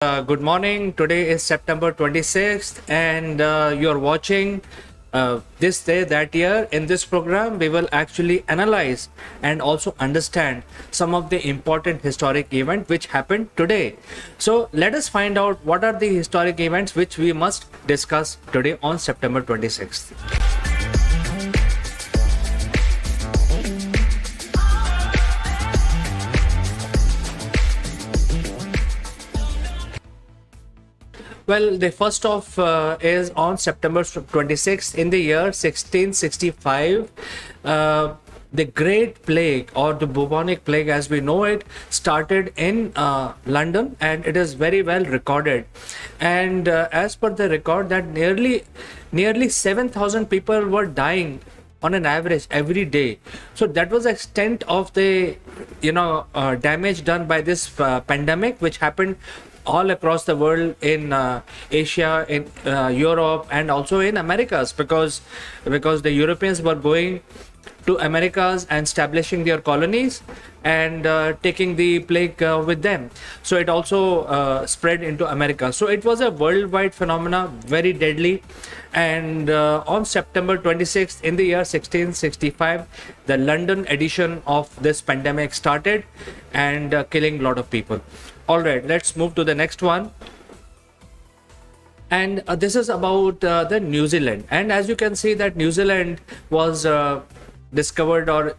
Good morning. Today is September 26th, and you're watching this day, that year. In this program, we will actually analyze and also understand some of the important historic events which happened today. So, let us find out what are the historic events which we must discuss today on September 26th. Well, the first of is on September 26th in the year 1665. The Great Plague, or the bubonic plague as we know it, started in London, and it is very well recorded. And as per the record, that nearly 7,000 people were dying on an average every day. So that was the extent of the damage done by this pandemic, which happened all across the world, in Asia, in Europe, and also in Americas, because the Europeans were going to Americas and establishing their colonies and taking the plague with them. So it also spread into America. So it was a worldwide phenomena, very deadly. And on September 26th in the year 1665, the London edition of this pandemic started, and killing a lot of people. All right, let's move to the next one. And this is about the New Zealand. And as you can see, that New Zealand was discovered or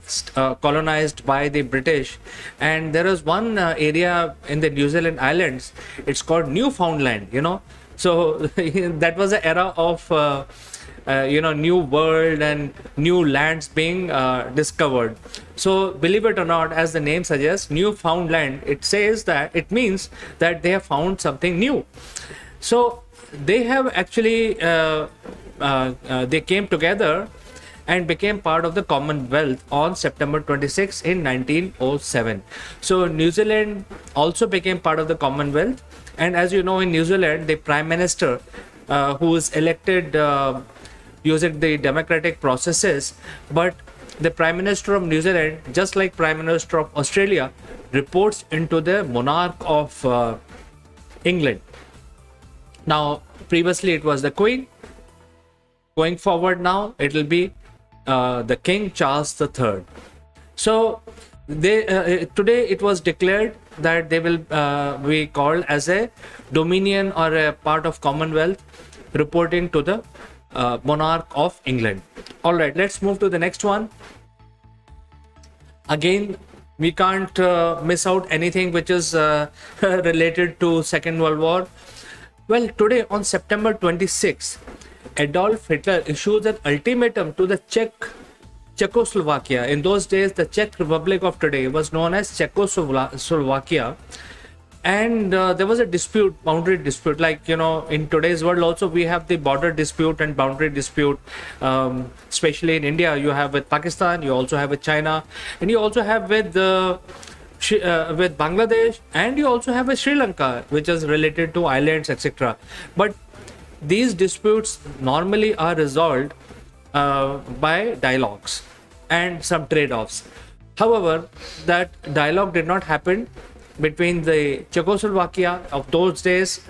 colonized by the British. And there is one area in the New Zealand islands, it's called Newfoundland, So that was the era of new world and new lands being discovered. So believe it or not, as the name suggests, Newfoundland, it means that they have found something new. So they have actually they came together and became part of the Commonwealth on September 26 in 1907. So New Zealand also became part of the Commonwealth. And as you know, in New Zealand, the Prime Minister who is elected using the democratic processes, but the Prime Minister of New Zealand, just like Prime Minister of Australia, reports into the monarch of England. Now, previously it was the Queen. Going forward now, it will be the King Charles III. So today it was declared that they will be called as a Dominion or a part of Commonwealth, reporting to the monarch of England. All right, let's move to the next one. Again, we can't miss out anything which is related to Second World War. Well, today on September 26, Adolf Hitler issues an ultimatum to the Czechoslovakia. In those days, the Czech Republic of today was known as Czechoslovakia. And there was a boundary dispute, like in today's world also we have the border dispute and boundary dispute, especially in India. You have with Pakistan, you also have with China, and you also have with Bangladesh, and you also have with Sri Lanka, which is related to islands, etc. But these disputes normally are resolved by dialogues and some trade-offs. However, that dialogue did not happen between the Czechoslovakia of those days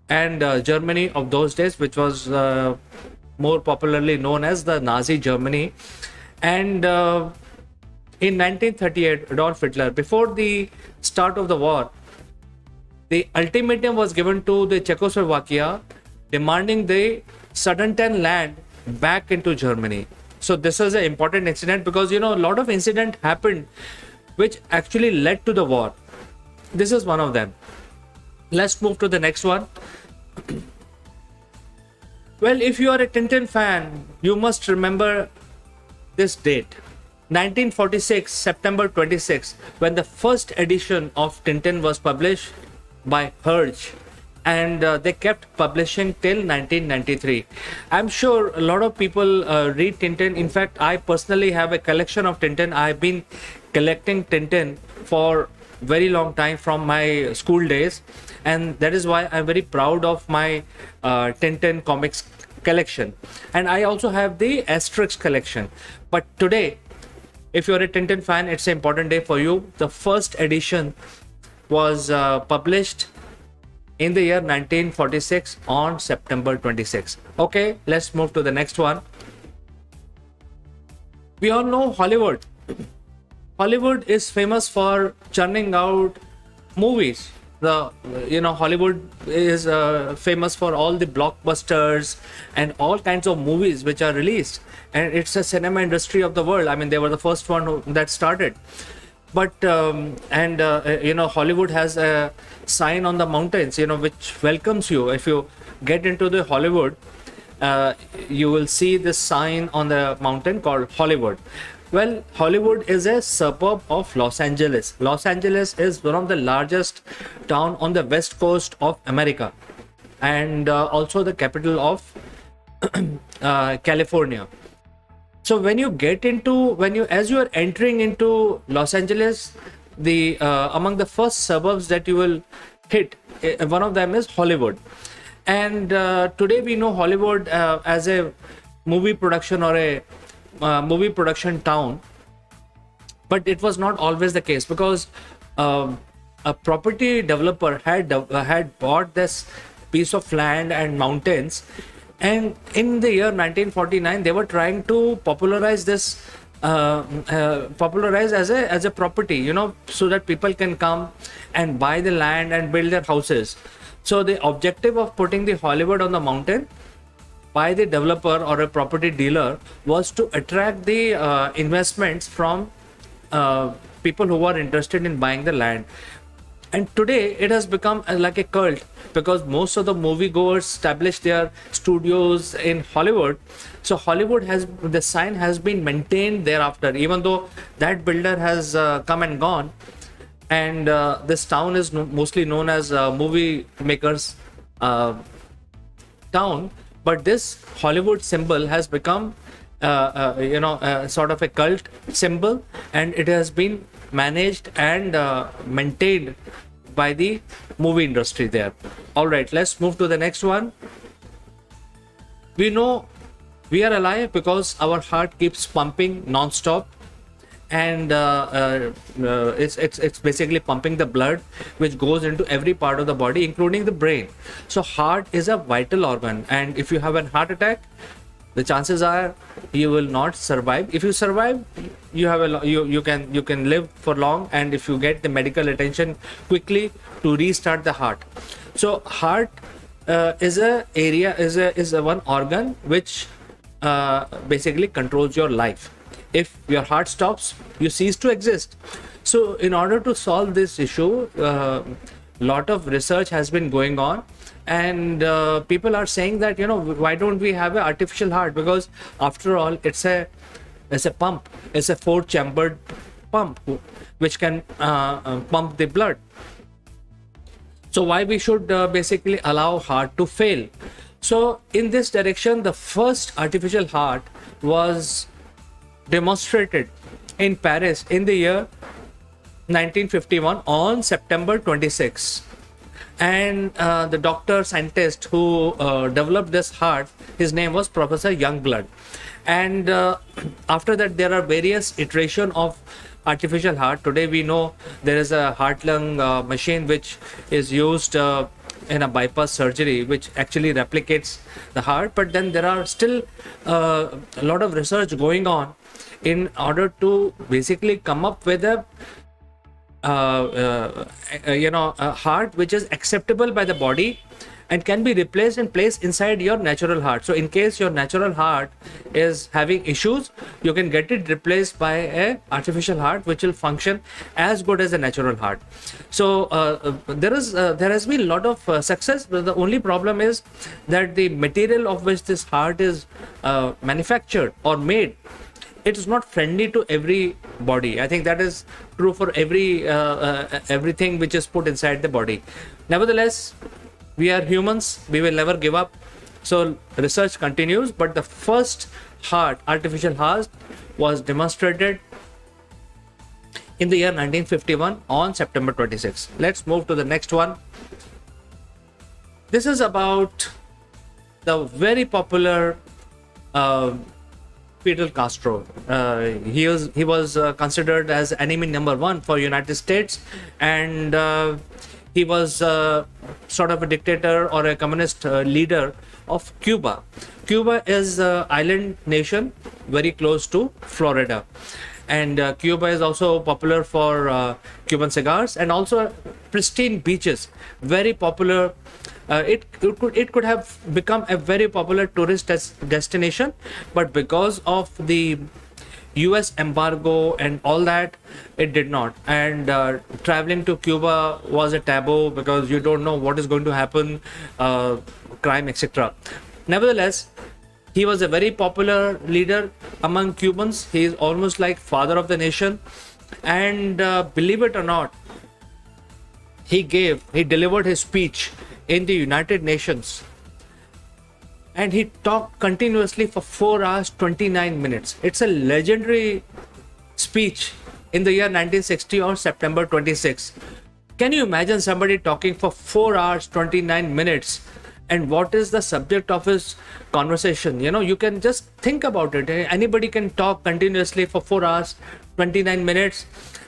and Germany of those days, which was more popularly known as the Nazi Germany. And in 1938, Adolf Hitler, before the start of the war, the ultimatum was given to the Czechoslovakia, demanding the Sudeten land back into Germany. So this is an important incident, because a lot of incident happened which actually led to the war. This is one of them. Let's move to the next one. Well, if you are a Tintin fan, you must remember this date. 1946, September 26, when the first edition of Tintin was published by Hergé. And they kept publishing till 1993. I'm sure a lot of people read Tintin. In fact, I personally have a collection of Tintin. I've been collecting Tintin for very long time, from my school days, and that is why I'm very proud of my Tintin comics collection. And I also have the Asterix collection. But today, if you're a Tintin fan, it's an important day for you. The first edition was published in the year 1946 on September 26. Okay, let's move to the next one. We all know Hollywood. Hollywood is famous for churning out movies. Hollywood is famous for all the blockbusters and all kinds of movies which are released, and it's a cinema industry of the world. I mean, they were the first one that started. But Hollywood has a sign on the mountains, which welcomes you. If you get into the Hollywood, you will see this sign on the mountain called Hollywood. Well, Hollywood is a suburb of Los Angeles. Los Angeles is one of the largest town on the west coast of America, and also the capital of California. So when you as you are entering into Los Angeles, the among the first suburbs that you will hit, one of them is Hollywood. And today we know Hollywood as a movie production or a movie production town, but it was not always the case, because a property developer had bought this piece of land and mountains, and in the year 1949 they were trying to popularize this popularize as a property, so that people can come and buy the land and build their houses. So the objective of putting the Hollywood on the mountain by the developer or a property dealer was to attract the investments from people who are interested in buying the land. And today it has become like a cult, because most of the moviegoers established their studios in Hollywood. So Hollywood the sign has been maintained thereafter, even though that builder has come and gone. And this town is mostly known as movie makers town. But this Hollywood symbol has become sort of a cult symbol, and it has been managed and maintained by the movie industry there. All right, let's move to the next one. We know we are alive because our heart keeps pumping non-stop, and it's basically pumping the blood which goes into every part of the body, including the brain. So heart is a vital organ, and if you have a heart attack, the chances are you will not survive. If you survive, you can live for long, and if you get the medical attention quickly to restart the heart. So heart is a one organ which basically controls your life. If your heart stops, you cease to exist. So in order to solve this issue, lot of research has been going on, and people are saying that, why don't we have an artificial heart? Because after all, it's a pump. It's a 4-chambered pump which can pump the blood. So why we should basically allow heart to fail? So in this direction, the first artificial heart was demonstrated in Paris in the year 1951 on September 26. And the scientist who developed this heart, his name was Professor Youngblood. And after that, there are various iterations of artificial heart. Today we know there is a heart-lung machine which is used in a bypass surgery, which actually replicates the heart. But then there are still a lot of research going on in order to basically come up with a heart which is acceptable by the body and can be replaced and placed inside your natural heart. So in case your natural heart is having issues, you can get it replaced by a artificial heart which will function as good as a natural heart. So there has been a lot of success, but the only problem is that the material of which this heart is manufactured or made, it is not friendly to every body. I think that is true for everything which is put inside the body. Nevertheless, we are humans, we will never give up. So research continues, but the first artificial heart was demonstrated in the year 1951 on September 26. Let's move to the next one. This is about the very popular Fidel Castro. He was considered as enemy number one for United States, and He was sort of a dictator or a communist leader of Cuba. Cuba is an island nation very close to Florida. And Cuba is also popular for Cuban cigars and also pristine beaches, very popular. It could have become a very popular tourist destination, but because of the US embargo and all that, it did not. And traveling to Cuba was a taboo because you don't know what is going to happen, crime, etc. Nevertheless, he was a very popular leader among Cubans. He is almost like father of the nation. And believe it or not, he delivered his speech in the United Nations. And he talked continuously for 4 hours, 29 minutes. It's a legendary speech in the year 1960 or September 26. Can you imagine somebody talking for 4 hours, 29 minutes? And what is the subject of his conversation? You can just think about it. Anybody can talk continuously for 4 hours, 29 minutes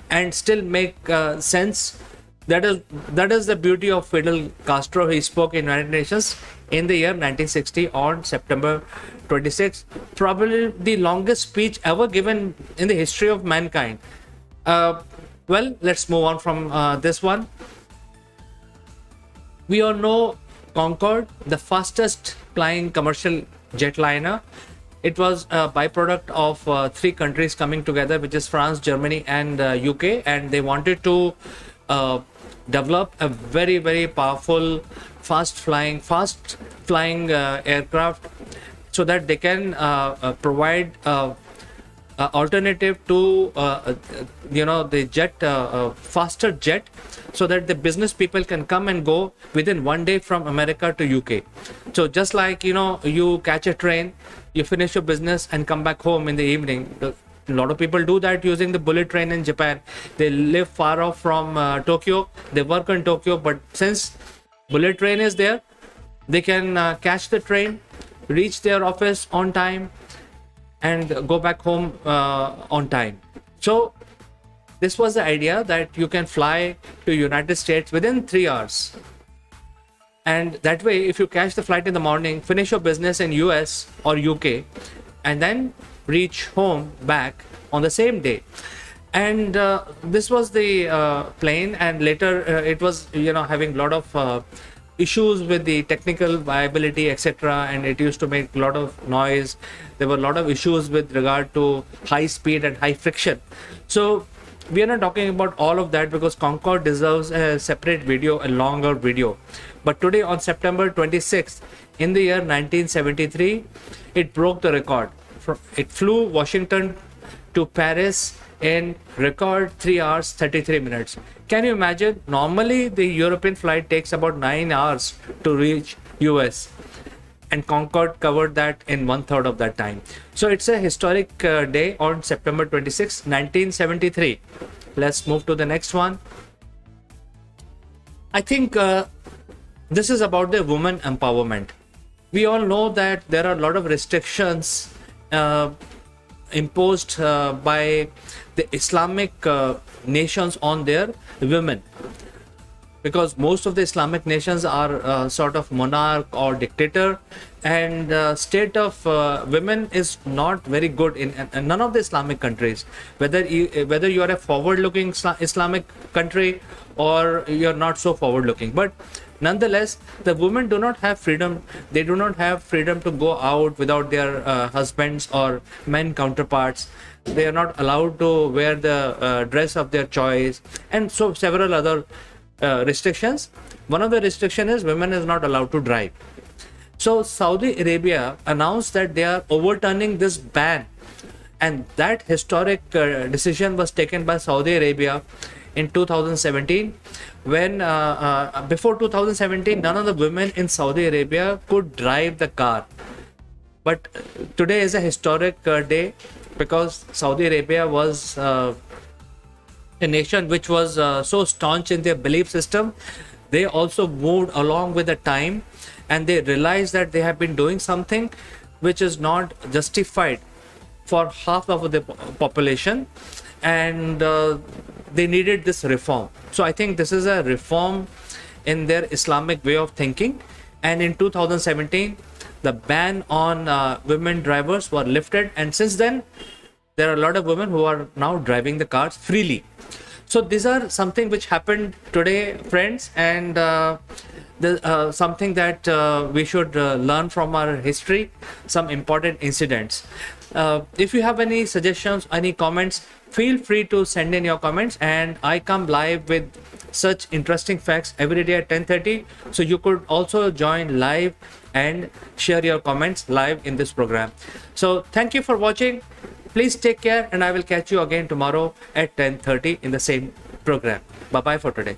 and still make sense. That is the beauty of Fidel Castro. He spoke in United Nations in the year 1960 on September 26. Probably the longest speech ever given in the history of mankind. Well, let's move on from this one. We all know Concorde, the fastest flying commercial jetliner. It was a byproduct of 3 countries coming together, which is France, Germany, and UK, and they wanted to develop a very, very powerful, fast flying aircraft, so that they can provide alternative to the jet, faster jet, so that the business people can come and go within 1 day from America to UK. So just like you catch a train, you finish your business and come back home in the evening. A lot of people do that using the bullet train in Japan. They live far off from Tokyo. They work in Tokyo, but since bullet train is there, they can catch the train, reach their office on time, and go back home on time. So this was the idea, that you can fly to United States within 3 hours. And that way, if you catch the flight in the morning, finish your business in US or UK, and then reach home back on the same day. And this was the plane, and later it was having a lot of issues with the technical viability, etc., and it used to make a lot of noise. There were a lot of issues with regard to high speed and high friction. So we are not talking about all of that, because Concorde deserves a separate video, a longer video. But today, on September 26th in the year 1973, it broke the record. It flew Washington to Paris in record 3 hours 33 minutes. Can you imagine? Normally the European flight takes about 9 hours to reach US, and Concorde covered that in 1/3 of that time. So it's a historic day on September 26, 1973. Let's move to the next one. I think this is about the women empowerment. We all know that there are a lot of restrictions imposed by the Islamic nations on their women, because most of the Islamic nations are sort of monarch or dictator, and state of women is not very good in none of the Islamic countries, whether you are a forward-looking Islamic country or you're not so forward-looking. But nonetheless, the women do not have freedom. They do not have freedom to go out without their husbands or men counterparts. They are not allowed to wear the dress of their choice, and so several other restrictions. One of the restrictions is women is not allowed to drive. So Saudi Arabia announced that they are overturning this ban, and that historic decision was taken by Saudi Arabia in 2017, when before 2017 none of the women in Saudi Arabia could drive the car. But today is a historic day, because Saudi Arabia was a nation which was so staunch in their belief system. They also moved along with the time, and they realized that they have been doing something which is not justified for half of the population, and they needed this reform. So I think this is a reform in their Islamic way of thinking. And in 2017, the ban on women drivers were lifted, and since then there are a lot of women who are now driving the cars freely. So these are something which happened today, friends, and something that we should learn from our history, some important incidents. If you have any suggestions, any comments, feel free to send in your comments, and I come live with such interesting facts every day at 10:30. So you could also join live and share your comments live in this program. So thank you for watching. Please take care, and I will catch you again tomorrow at 10:30 in the same program. Bye bye for today.